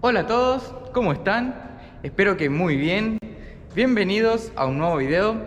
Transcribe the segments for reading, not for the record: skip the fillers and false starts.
Hola a todos, ¿cómo están? Espero que muy bien. Bienvenidos a un nuevo video.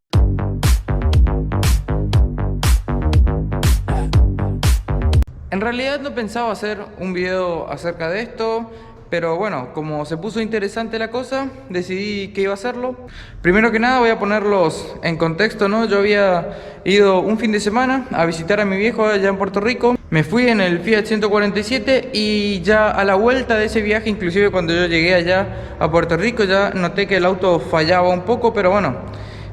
En realidad no pensaba hacer un video acerca de esto, pero bueno, como se puso interesante la cosa, decidí que iba a hacerlo. Primero que nada voy a ponerlos en contexto, ¿no? Yo había ido un fin de semana a visitar a mi viejo allá en Puerto Rico. Me fui en el Fiat 147 y ya a la vuelta de ese viaje, inclusive cuando yo llegué allá a Puerto Rico, ya noté que el auto fallaba un poco, pero bueno,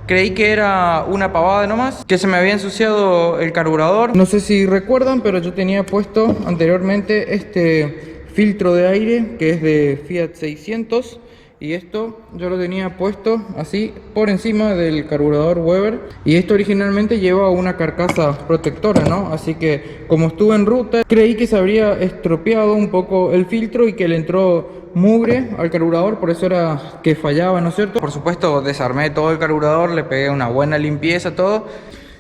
creí que era una pavada nomás, que se me había ensuciado el carburador. No sé si recuerdan, pero yo tenía puesto anteriormente este filtro de aire que es de Fiat 600. Y esto yo lo tenía puesto así por encima del carburador Weber. Y esto originalmente lleva una carcasa protectora, ¿no? Así que como estuve en ruta, creí que se habría estropeado un poco el filtro y que le entró mugre al carburador, por eso era que fallaba, ¿no es cierto? Por supuesto desarmé todo el carburador, le pegué una buena limpieza, todo.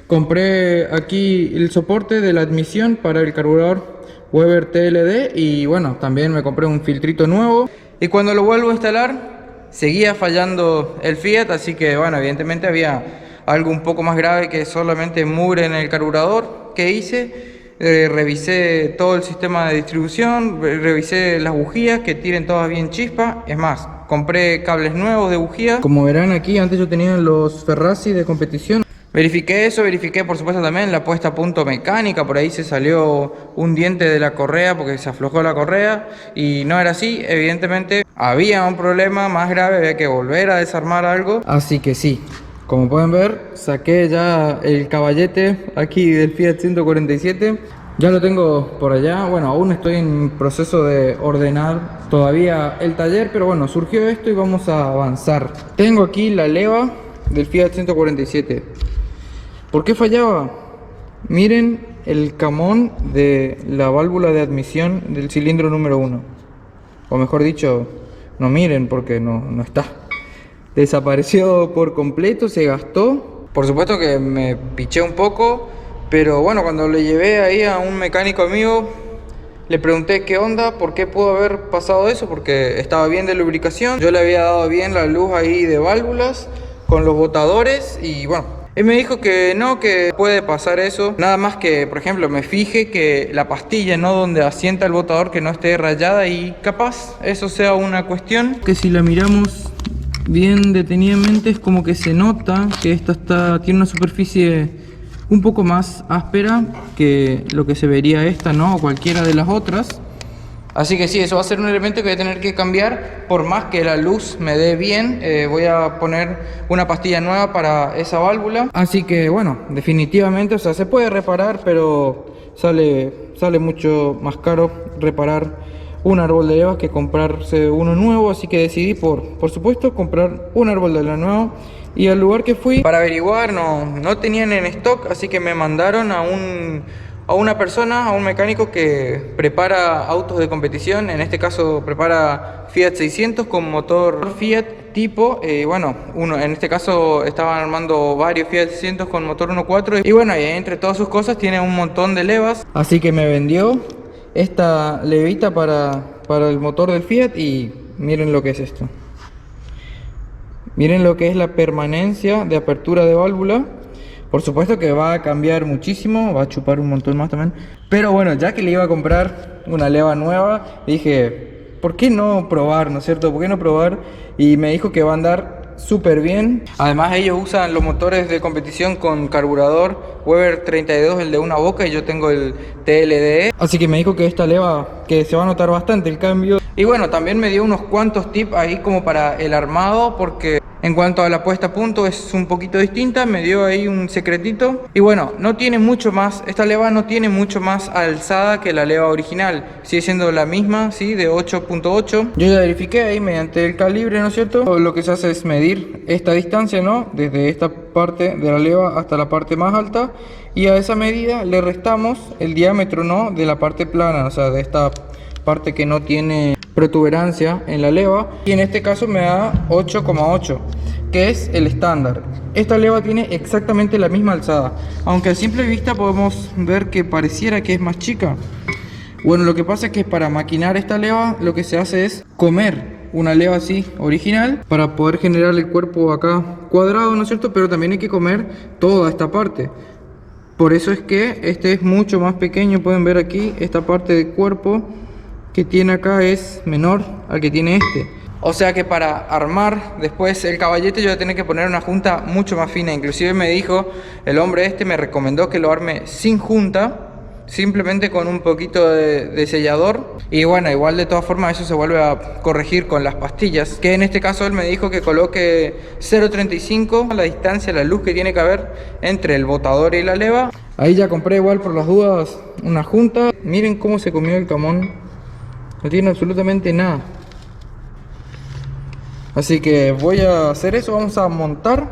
Compré aquí el soporte de la admisión para el carburador Weber TLD y bueno, también me compré un filtrito nuevo. Y cuando lo vuelvo a instalar, seguía fallando el Fiat, así que bueno, evidentemente había algo un poco más grave que solamente mugre en el carburador. ¿Qué hice? Revisé todo el sistema de distribución, revisé las bujías que tiren todas bien chispa. Es más, compré cables nuevos de bujía. Como verán aquí, antes yo tenía los Ferrazzi de competición. Verifiqué eso, verifiqué por supuesto también la puesta a punto mecánica. Por ahí se salió un diente de la correa porque se aflojó la correa y no era así. Evidentemente había un problema más grave, había que volver a desarmar algo. Así que sí, como pueden ver, saqué ya el caballete aquí del Fiat 147. Ya lo tengo por allá. Bueno, aún estoy en proceso de ordenar todavía el taller, pero bueno, surgió esto y vamos a avanzar. Tengo aquí la leva del Fiat 147. ¿Por qué fallaba? Miren el camón de la válvula de admisión del cilindro número 1. O mejor dicho, no miren porque no está. Desapareció por completo, se gastó. Por supuesto que me piché un poco, pero bueno, cuando le llevé ahí a un mecánico amigo, le pregunté qué onda, por qué pudo haber pasado eso, porque estaba bien de lubricación. Yo le había dado bien la luz ahí de válvulas con los botadores y bueno, él me dijo que no, que puede pasar eso. Nada más que, por ejemplo, me fije que la pastilla, ¿no? Donde asienta el botador, que no esté rayada y capaz eso sea una cuestión. Que si la miramos bien detenidamente es como que se nota que esta tiene una superficie un poco más áspera que lo que se vería esta, ¿no? O cualquiera de las otras. Así que sí, eso va a ser un elemento que voy a tener que cambiar. Por más que la luz me dé bien, voy a poner una pastilla nueva para esa válvula. Así que bueno, definitivamente, o sea, se puede reparar, pero sale mucho más caro reparar un árbol de levas que comprarse uno nuevo. Así que decidí por supuesto comprar un árbol de leva nuevo. Y al lugar que fui para averiguar no tenían en stock, así que me mandaron a una persona, a un mecánico que prepara autos de competición. En este caso prepara Fiat 600 con motor Fiat tipo, bueno, en este caso estaban armando varios Fiat 600 con motor 1.4 y bueno, y entre todas sus cosas tiene un montón de levas. Así que me vendió esta levita para el motor del Fiat y miren lo que es esto. Miren lo que es la permanencia de apertura de válvula. Por supuesto que va a cambiar muchísimo, va a chupar un montón más también. Pero bueno, ya que le iba a comprar una leva nueva, dije, ¿por qué no probar, no es cierto? ¿Por qué no probar? Y me dijo que va a andar súper bien. Además ellos usan los motores de competición con carburador Weber 32, el de una boca, y yo tengo el TLD. Así que me dijo que esta leva, que se va a notar bastante el cambio. Y bueno, también me dio unos cuantos tips ahí como para el armado, porque en cuanto a la puesta a punto es un poquito distinta. Me dio ahí un secretito. Y bueno, no tiene mucho más, esta leva no tiene mucho más alzada que la leva original. Sigue siendo la misma, ¿sí? De 8.8. Yo ya verifiqué ahí mediante el calibre, ¿no es cierto? Lo que se hace es medir esta distancia, ¿no? Desde esta parte de la leva hasta la parte más alta. Y a esa medida le restamos el diámetro, ¿no? De la parte plana, o sea, de esta parte que no tiene protuberancia en la leva, y en este caso me da 8,8, que es el estándar. Esta leva tiene exactamente la misma alzada, aunque a simple vista podemos ver que pareciera que es más chica. Bueno, lo que pasa es que para maquinar esta leva lo que se hace es comer una leva así original para poder generar el cuerpo acá cuadrado, ¿no es cierto? Pero también hay que comer toda esta parte. Por eso es que este es mucho más pequeño. Pueden ver aquí, esta parte del cuerpo que tiene acá es menor al que tiene este. O sea que para armar después el caballete yo voy a tener que poner una junta mucho más fina. Inclusive me dijo, el hombre este me recomendó que lo arme sin junta, simplemente con un poquito de sellador. Y bueno, igual de todas formas eso se vuelve a corregir con las pastillas, que en este caso él me dijo que coloque 0.35 la distancia, la luz que tiene que haber entre el botador y la leva. Ahí ya compré igual por las dudas una junta. Miren cómo se comió el camón, no tiene absolutamente nada. Así que voy a hacer eso, vamos a montar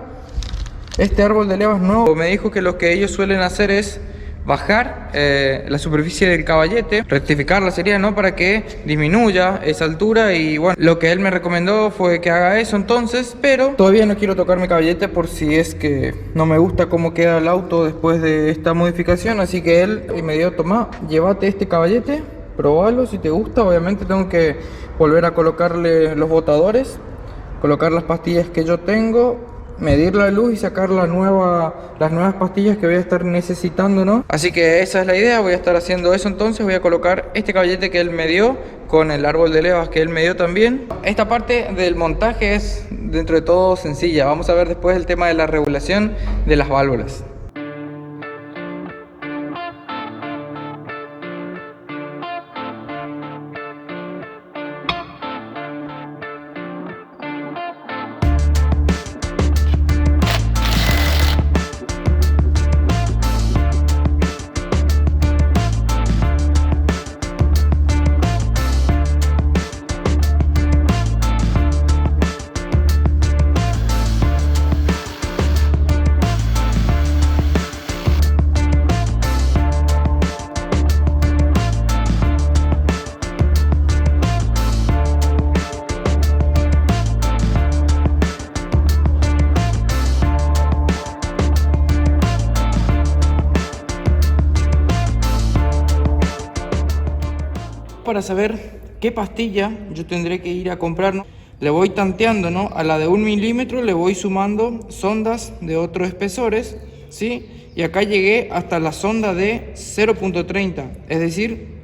este árbol de levas nuevo. Me dijo que lo que ellos suelen hacer es bajar la superficie del caballete, rectificarla sería, ¿no? Para que disminuya esa altura. Y bueno, lo que él me recomendó fue que haga eso entonces, pero todavía no quiero tocar mi caballete por si es que no me gusta cómo queda el auto después de esta modificación. Así que él me dijo, toma, llévate este caballete, probalo, si te gusta. Obviamente tengo que volver a colocarle los botadores, colocar las pastillas que yo tengo, medir la luz y sacar las nuevas pastillas que voy a estar necesitando, ¿no? Así que esa es la idea, voy a estar haciendo eso entonces. Voy a colocar este caballete que él me dio con el árbol de levas que él me dio también. Esta parte del montaje es dentro de todo sencilla. Vamos a ver después el tema de la regulación de las válvulas. Para saber qué pastilla yo tendré que ir a comprar, ¿no? Le voy tanteando, ¿no? A la de 1 milímetro le voy sumando sondas de otros espesores, ¿sí? Y acá llegué hasta la sonda de 0.30, es decir,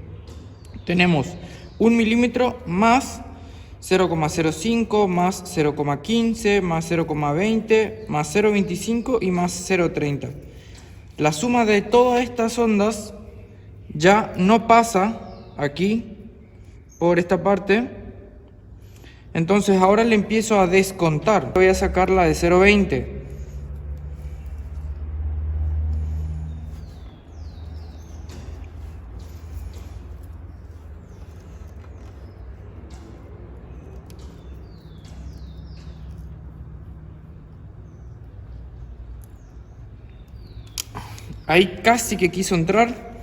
tenemos 1 milímetro más 0,05 más 0,15 más 0,20 más 0,25 y más 0,30. La suma de todas estas ondas ya no pasa aquí por esta parte. Entonces ahora le empiezo a descontar. Voy a sacarla de 0,20. Ahí casi que quiso entrar,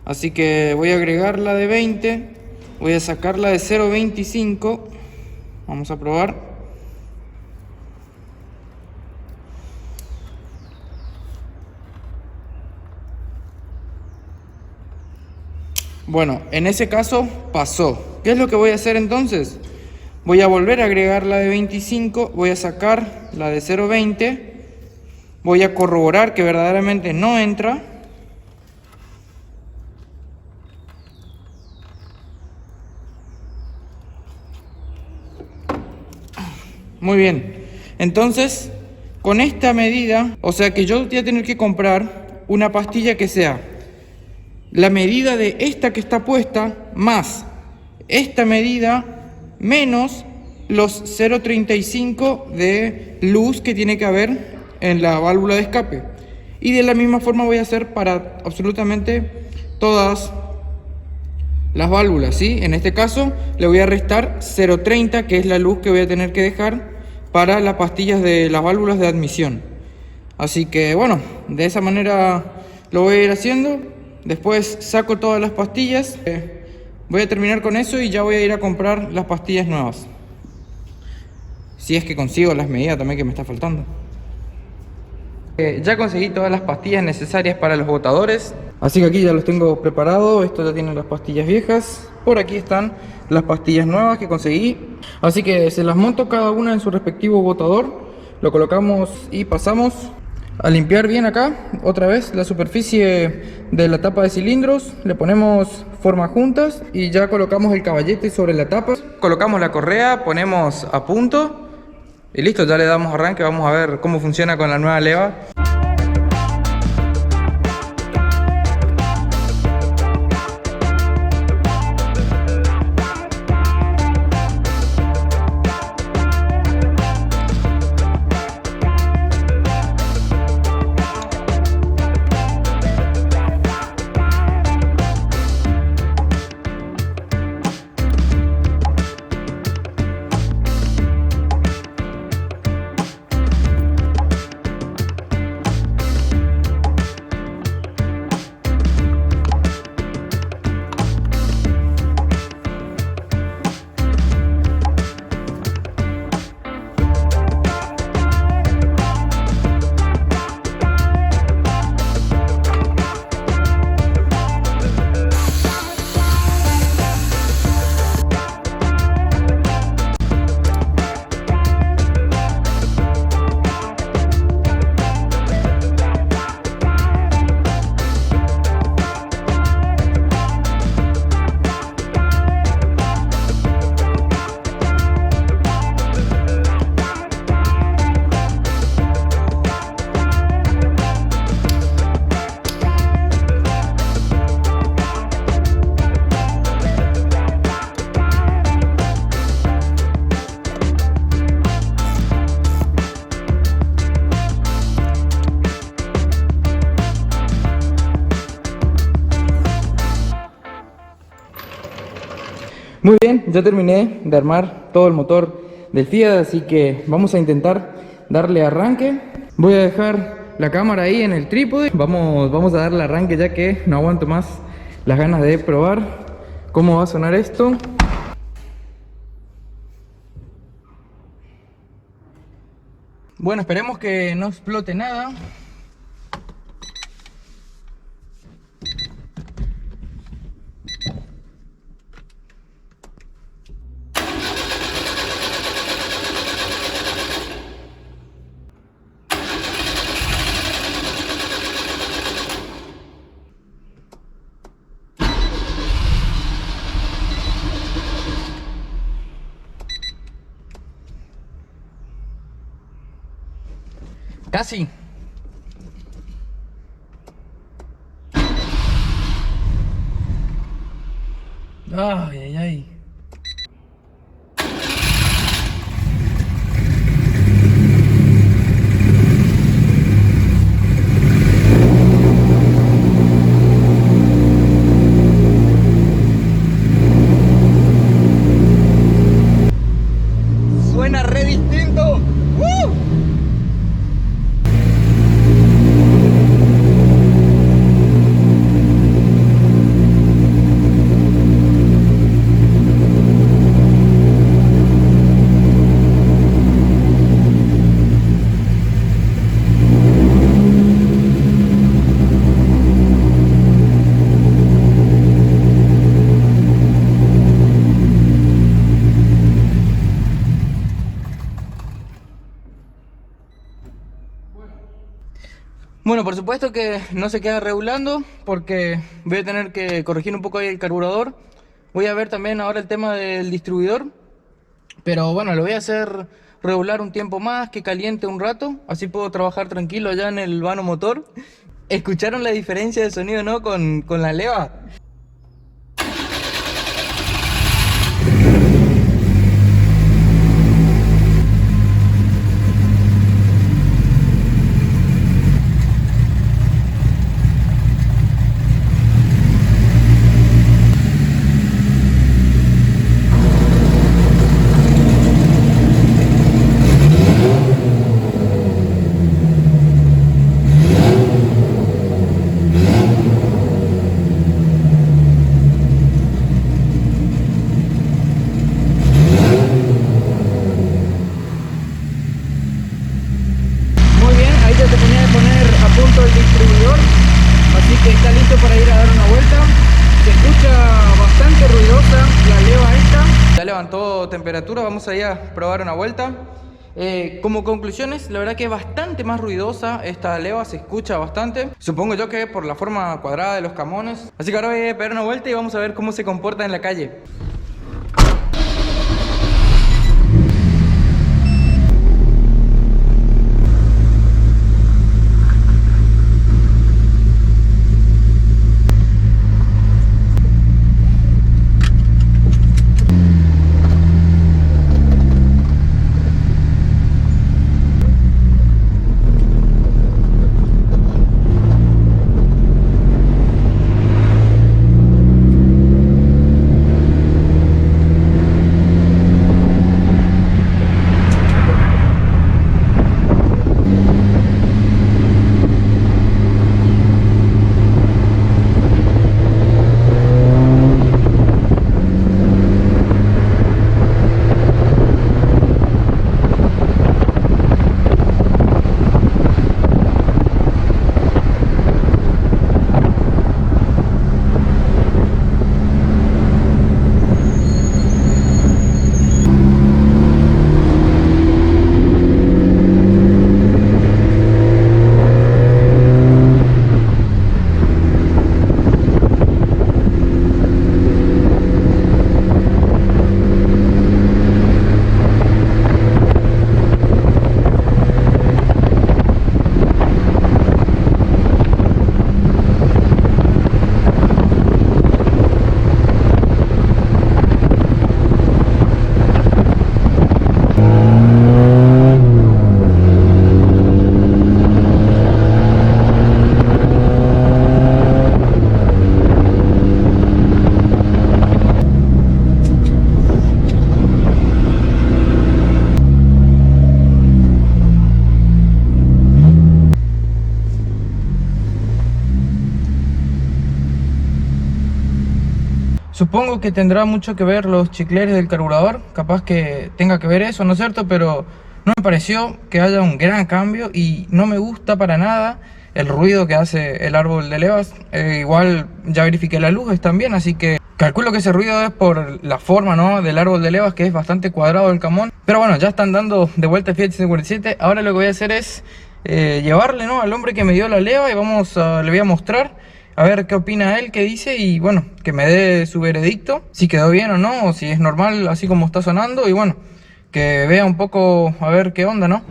así que voy a agregar la de 20, voy a sacar la de 0,25, vamos a probar. Bueno, en ese caso pasó. ¿Qué es lo que voy a hacer entonces? Voy a volver a agregar la de 25, voy a sacar la de 0,20. Voy a corroborar que verdaderamente no entra. Muy bien. Entonces, con esta medida, o sea que yo voy a tener que comprar una pastilla que sea la medida de esta que está puesta más esta medida menos los 0,35 de luz que tiene que haber en la válvula de escape. Y de la misma forma voy a hacer para absolutamente todas las válvulas, ¿sí? En este caso le voy a restar 0,30, que es la luz que voy a tener que dejar para las pastillas de las válvulas de admisión. Así que bueno, de esa manera lo voy a ir haciendo. Después saco todas las pastillas, voy a terminar con eso y ya voy a ir a comprar las pastillas nuevas, si es que consigo las medidas también que me está faltando. Ya conseguí todas las pastillas necesarias para los botadores. Así que aquí ya los tengo preparados. Esto ya tiene las pastillas viejas. Por aquí están las pastillas nuevas que conseguí. Así que se las monto cada una en su respectivo botador. Lo colocamos y pasamos a limpiar bien acá. Otra vez la superficie de la tapa de cilindros. Le ponemos formas juntas y ya colocamos el caballete sobre la tapa. Colocamos la correa, ponemos a punto. Y listo, ya le damos arranque. Vamos a ver cómo funciona con la nueva leva. Muy bien, ya terminé de armar todo el motor del Fiat, así que vamos a intentar darle arranque. Voy a dejar la cámara ahí en el trípode. Vamos a darle arranque ya que no aguanto más las ganas de probar cómo va a sonar esto. Bueno, esperemos que no explote nada. Casi. Ay, ay, ay. Suena re distinto. Bueno, por supuesto que no se queda regulando porque voy a tener que corregir un poco ahí el carburador. Voy a ver también ahora el tema del distribuidor. Pero bueno, lo voy a hacer regular un tiempo más, que caliente un rato. Así puedo trabajar tranquilo allá en el vano motor. ¿Escucharon la diferencia de sonido, no? Con la leva. temperatura, vamos allá a probar una vuelta. Como conclusiones, la verdad que es bastante más ruidosa esta leva, se escucha bastante. Supongo yo que es por la forma cuadrada de los camones. Así que ahora voy a pegar una vuelta y vamos a ver cómo se comporta en la calle. Supongo que tendrá mucho que ver los chicleres del carburador, capaz que tenga que ver eso, ¿no es cierto? Pero no me pareció que haya un gran cambio y no me gusta para nada el ruido que hace el árbol de levas. Igual ya verifiqué la luz, están bien, así que calculo que ese ruido es por la forma, ¿no?, del árbol de levas, que es bastante cuadrado el camón. Pero bueno, ya están dando de vuelta el Fiat 147. Ahora lo que voy a hacer es llevarle, ¿no?, al hombre que me dio la leva y le voy a mostrar a ver qué opina él, qué dice y bueno, que me dé su veredicto, si quedó bien o no, o si es normal así como está sonando y bueno, que vea un poco a ver qué onda, ¿no?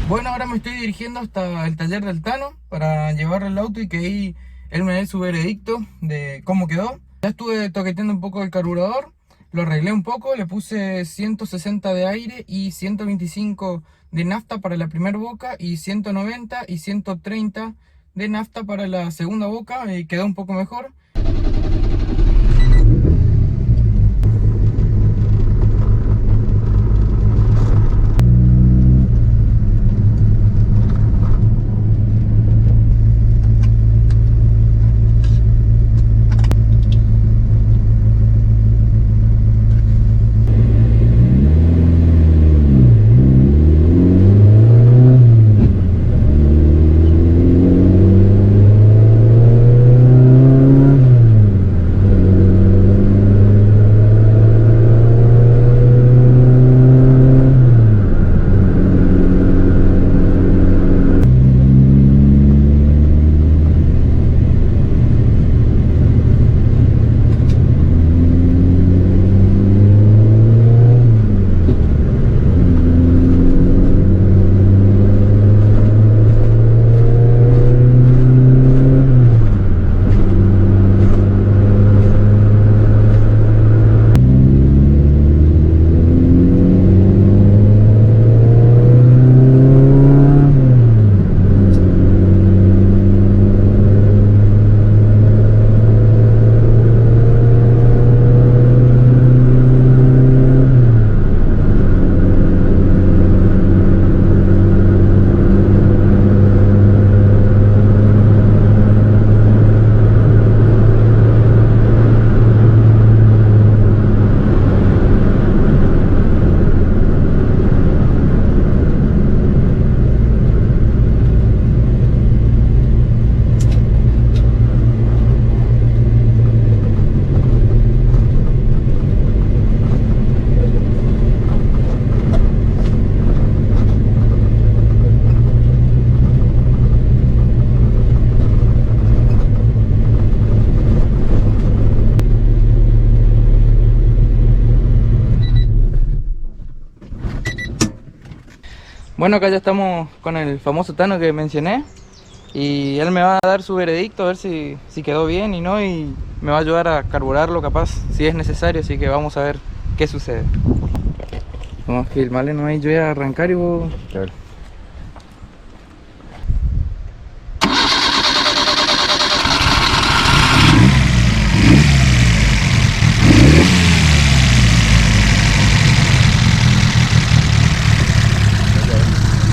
Bueno, ahora me estoy dirigiendo hasta el taller del Tano para llevarle el auto y que ahí él me dé su veredicto de cómo quedó. Ya estuve toqueteando un poco el carburador, lo arreglé un poco, le puse 160 de aire y 125 de nafta para la primera boca y 190 y 130 de nafta para la segunda boca y quedó un poco mejor. Bueno, acá ya estamos con el famoso Tano que mencioné. Y él me va a dar su veredicto, a ver si quedó bien y no. Y me va a ayudar a carburarlo capaz, si es necesario. Así que vamos a ver qué sucede. Vamos a filmarle, no hay, yo voy a arrancar y vos... Claro.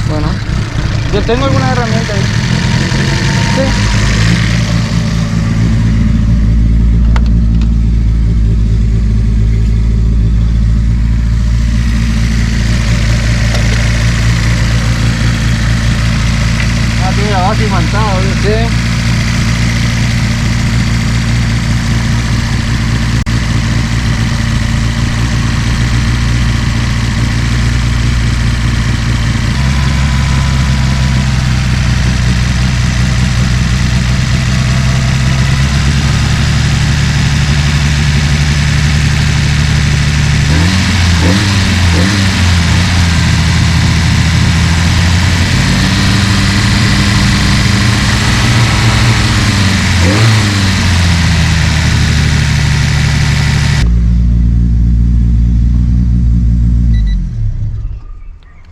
Bueno, yo tengo alguna herramienta ahí. Sí. Ah, tiene la base imantada, boludo. Sí.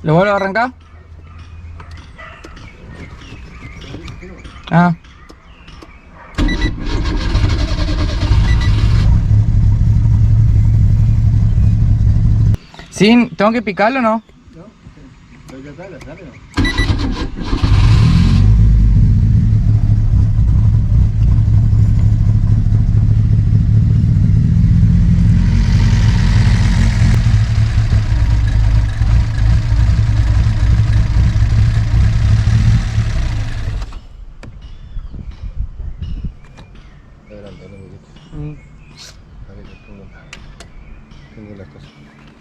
¿Lo vuelvo a arrancar? Ah. Sí, ¿tengo que picarlo o no? ¿No? Pero ya está, sale, ¿no? Adelante, no me quites. A ver, tengo las cosas.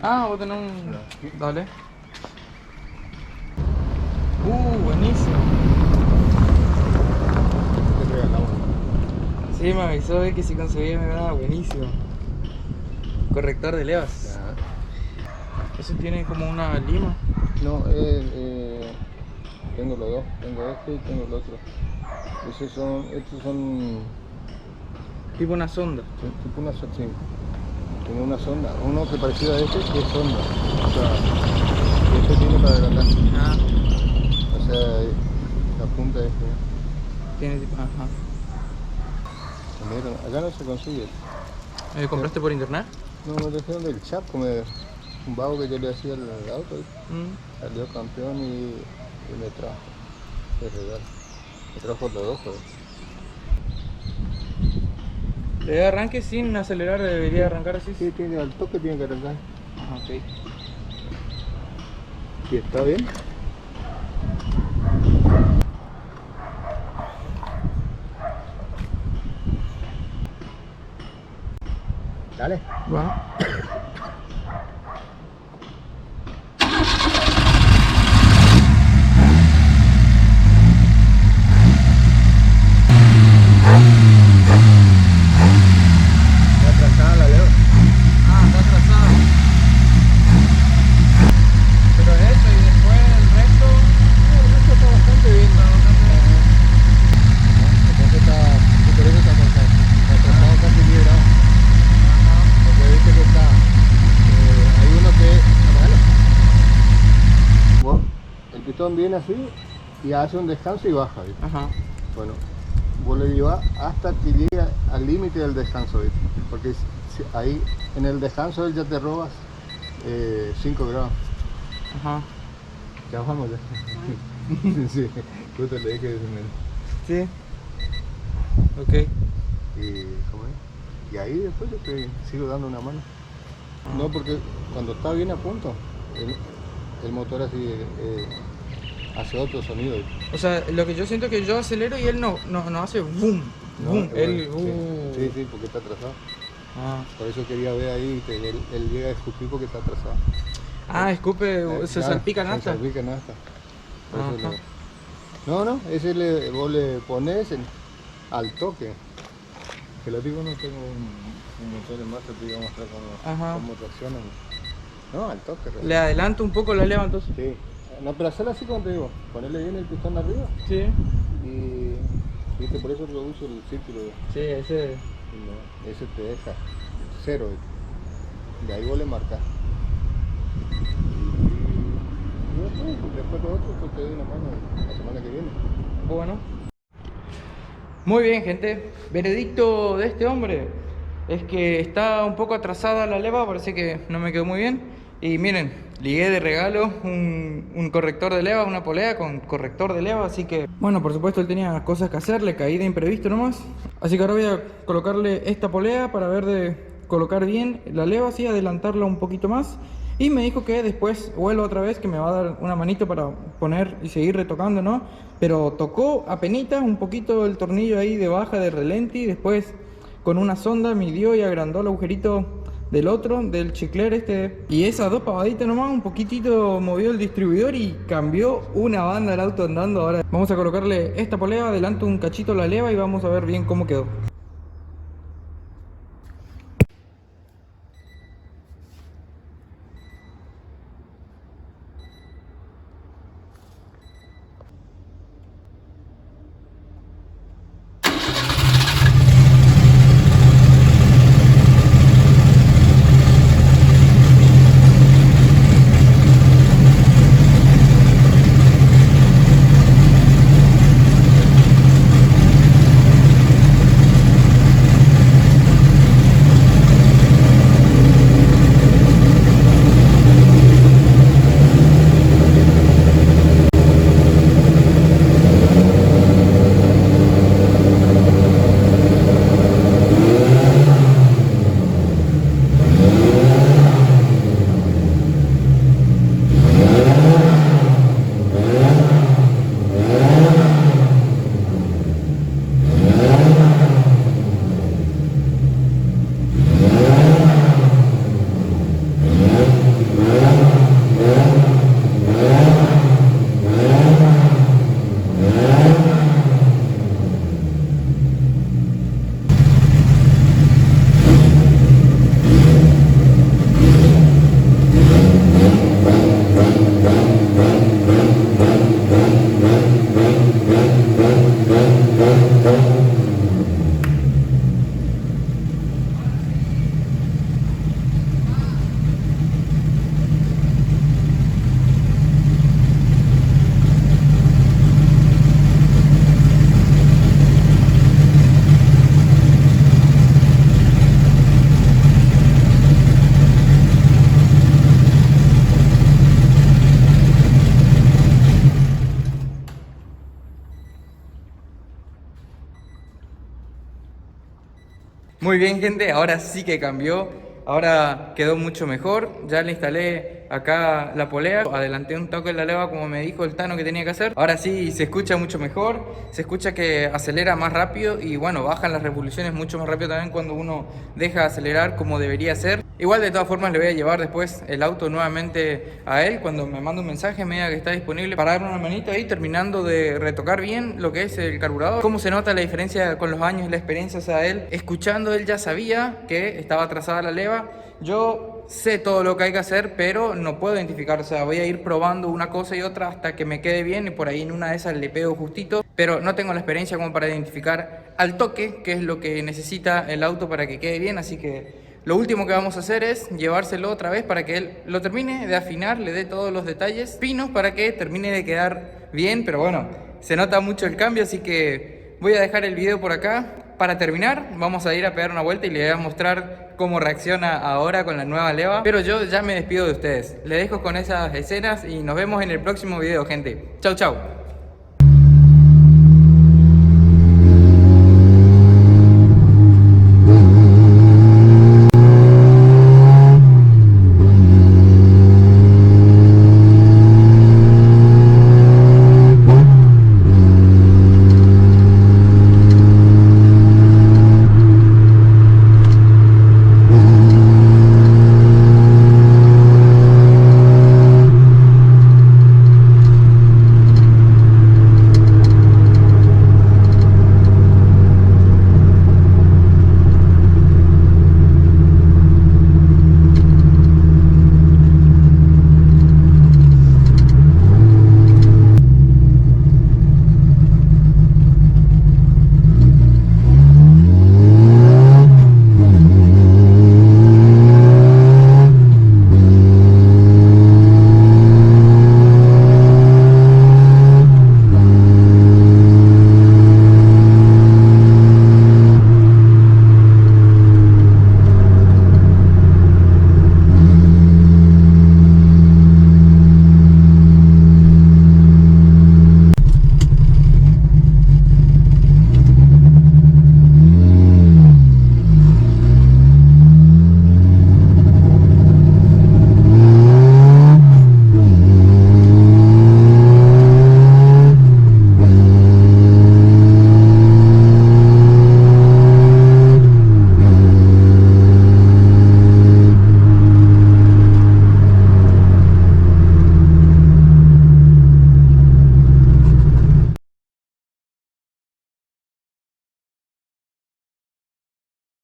Ah, vos tenés un... No. Dale. Buenísimo. Te regalamos. Sí, me avisó de que si conseguía me daba buenísimo. Corrector de levas. Ya. Eso tiene como una lima. No, tengo los dos. Tengo este y tengo el otro. Estos son Tipo una sonda. tipo una sonda. Sí. Tiene una sonda. Uno que parecido a este que es sonda. O sea, este tiene para adelantar. Ah, O sea, la punta de este. tiene tipo... Ajá. Mira, acá no se consigue. ¿Compraste por internet? No, me trajeron del chat, como un vago que yo le hacía al auto. Salió campeón y me trajo. De regalo. Me trajo los dos, pues. De arranque sin acelerar, debería arrancar así. Sí, tiene al toque, tiene que arrancar. Ajá, ok. ¿Y está bien? Dale. Bueno. Está atrasada la leo. Ah, está atrasado. Pero eso y después el resto... El resto está bastante bien. Entonces por eso está atrasado casi 10 grados. Porque viste que está, hay uno que apagalo. El pitón viene así y hace un descanso y baja, ¿viste? Ajá. Bueno, vos le llevas hasta que llegue al límite del descanso, ¿viste? Porque ahí en el descanso él ya te robas 5 grados. Ajá. Ya vamos ya. Sí, justo le dije eso. Sí. Ok. Y, ¿cómo es? Y ahí después yo te sigo dando una mano. No, porque cuando está bien a punto, el motor así hace otro sonido. O sea, lo que yo siento es que yo acelero y él no hace boom. No, Boom. Él... bueno, sí, sí, porque está atrasado. Ah. Por eso quería ver ahí, él llega a escupir porque está atrasado. Ah, escupe, se Claro, salpica se nafta. salpica nafta. Por eso Ajá. no, ese vos le pones al toque. Que lo digo, no tengo un motor de masa, te iba a mostrar cómo tracciona. No, al toque. Le adelanto un poco la leva entonces. Sí, No, pero hacerlo así como te digo, ponerle bien el pistón arriba Sí. y viste, por eso reduce el círculo. Sí, ese. Ese te deja cero. De ahí vos le marcás. Y después lo otro, pues te doy una mano la semana que viene. Bueno. Muy bien, gente. Veredicto de este hombre es que está un poco atrasada la leva, parece que no me quedó muy bien. Y miren, ligué de regalo un corrector de leva, una polea con corrector de leva, así que... Bueno, por supuesto él tenía cosas que hacer, le caí de imprevisto nomás. Así que ahora voy a colocarle esta polea para ver de colocar bien la leva, así adelantarla un poquito más. Y me dijo que después vuelvo otra vez, que me va a dar una manito para poner y seguir retocando, ¿no? Pero tocó apenitas un poquito el tornillo ahí de baja de relenti, después con una sonda midió y agrandó el agujerito del otro, del chicler este. Y esas dos pavaditas nomás, un poquitito movió el distribuidor y cambió una banda el auto andando. Ahora vamos a colocarle esta polea, adelanto un cachito la leva y vamos a ver bien cómo quedó. Muy bien, gente, ahora sí que cambió, ahora quedó mucho mejor. Ya le instalé acá la polea, adelanté un toque en la leva como me dijo el Tano que tenía que hacer. Ahora sí se escucha mucho mejor, se escucha que acelera más rápido y bueno, bajan las revoluciones mucho más rápido también cuando uno deja de acelerar como debería ser. Igual de todas formas le voy a llevar después el auto nuevamente a él cuando me manda un mensaje, me diga que está disponible para darme una manita ahí terminando de retocar bien lo que es el carburador. Cómo se nota la diferencia con los años y la experiencia, o sea, él escuchando, él ya sabía que estaba atrasada la leva. Yo sé todo lo que hay que hacer, pero no puedo identificar, o sea, voy a ir probando una cosa y otra hasta que me quede bien y por ahí en una de esas le pego justito, pero no tengo la experiencia como para identificar al toque qué es lo que necesita el auto para que quede bien, así que lo último que vamos a hacer es llevárselo otra vez para que él lo termine de afinar, le dé todos los detalles finos para que termine de quedar bien, pero bueno, se nota mucho el cambio, así que voy a dejar el video por acá. Para terminar, vamos a ir a pegar una vuelta y le voy a mostrar cómo reacciona ahora con la nueva leva, pero yo ya me despido de ustedes. Les dejo con esas escenas y nos vemos en el próximo video, gente. Chau, chau.